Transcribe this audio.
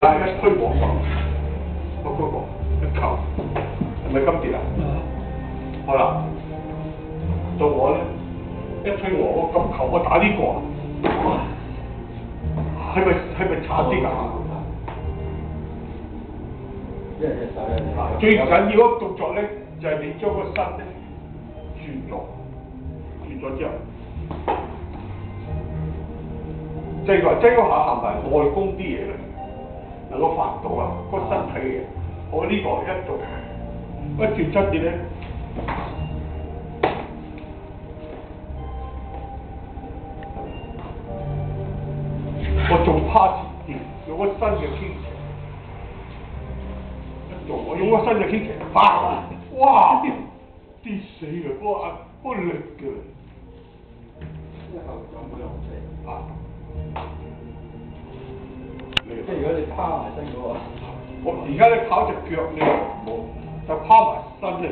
但係一推我個，我嗰個一球，係咪金碟啊？好啦，到我咧一推我個金球，我打呢個，係咪差啲㗎？最緊要嗰個動作咧，就係你將個身咧轉咗之後，即係嗰下係咪外功啲嘢咧？能夠發到啊，個身體嘅嘢，我呢個一做一轉側啲咧，我仲趴前啲，用個身嘅傾斜。我用個身嘅傾斜，哇！跌死嘅，嗰個力嘅。即係如果你趴埋身嗰個，我而家咧跑隻腳咧冇，就趴埋身咧，